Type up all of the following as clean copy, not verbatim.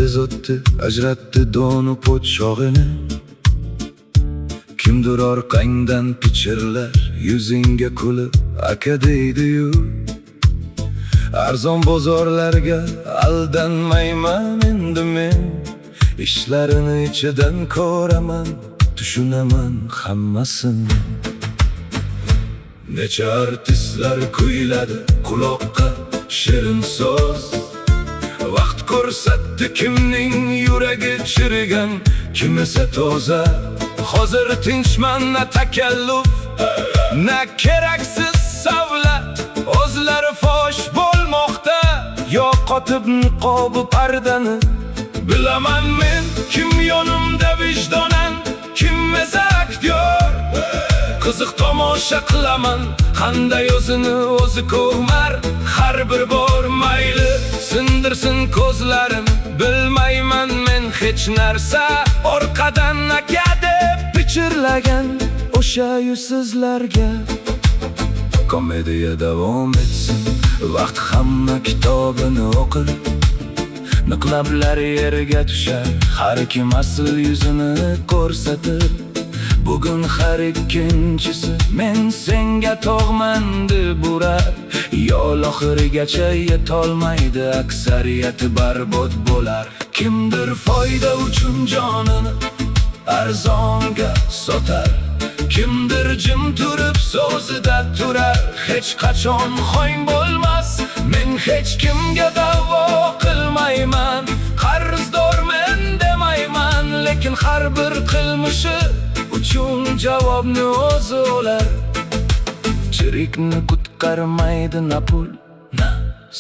tez o'tdi, ajratdi donu po'chog'ini. Kimdir orqangdan pichirlar, yuzingga kulib aka deydi-yu. Arzon bozorlarga aldanmayman endi men. Ishlarini ichidan ko'raman, tushunaman hammasini. Necha artistlar kuyladi quloqqa shirin so'z. Vaqt ko'rsatdi kimning yuragi chirigan, kim esa toza. Hozir tinchman, na takalluf, na keraksiz savlat. O'zlari fosh bo'lmoqda, yo'qotib niqobi pardani. Bilaman men kim yonimda vijdonan, kim esa aktyor. Qiziq tomosha qilaman, qanday o'zini o'zi ko'mar. Har bir bor mayli sindirsin ko'zlarim, bilmayman men hech narsa. Orqadan aka deb pichirlagan o'sha yuzsizlarga. Komediya davom etsin, vaqt hamma kitobini o'qir. Niqlablar yerga tushar, har kim asl yuzini ko'rsatir. Bugun har ikkinchisi men senga tog'man deb urar. Yo'l oxirigacha yetolmaydi, aksariyati barbod bo'lar. Kimdir foyda uchun jonini arzonga sotar. Kimdir jim turib so'zida turar. Hech qachon xo'ng bo'lmas, men hech kimga da'vo qilmayman. Qarzdormen demayman, lekin har bir qilmishi uchun javobni o'zi olar. Chirikni qutqarmaydi na pul, na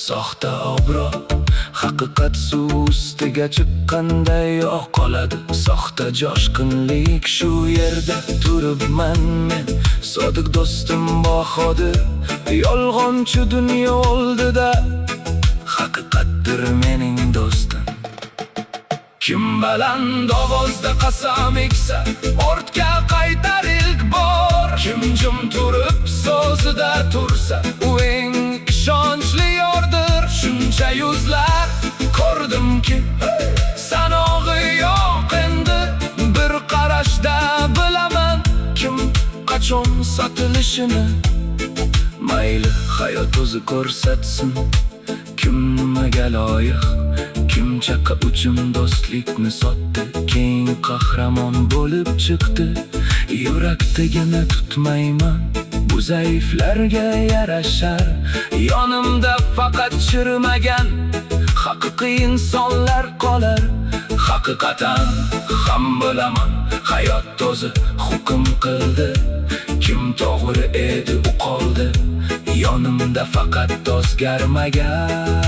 soxta obro. Haqiqat suv ustiga chiqqanda yo'q qoladi. Soxta joshqinlik shu yerda turibman men. Sodiq do'stim bahodir, yolg'onchi dunyo oldida haqiqatdir mening do'stim. Kim baland ovozda qasam ichsa, ortga qaytar ilk bor. Kim jim turib so'zida tursa, u eng ishonchli yordir. Shuncha yuzlar ko'rdimki, sanog'i yo'q endi. Bir qarashda bilaman kim qachon sotilishini. Mayli hayot o'zi ko'rsatsin, kim nimaga loyiq. Kim chaqa uchun do'stlikni sotdi, keyin qahramon bo'lib chiqdi. Yurakdagini tutmayman, bu zaiflarga yarashar. Yonimda faqat chirimagan haqiqiy insonlar qolar. Haqiqatan ham bilaman, hayot o'zi hukm qildi. Kim to'g'ri edi u qoldi, yonimda faqat o'zgarmagan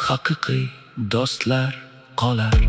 haqiqiy do'stlar qolar.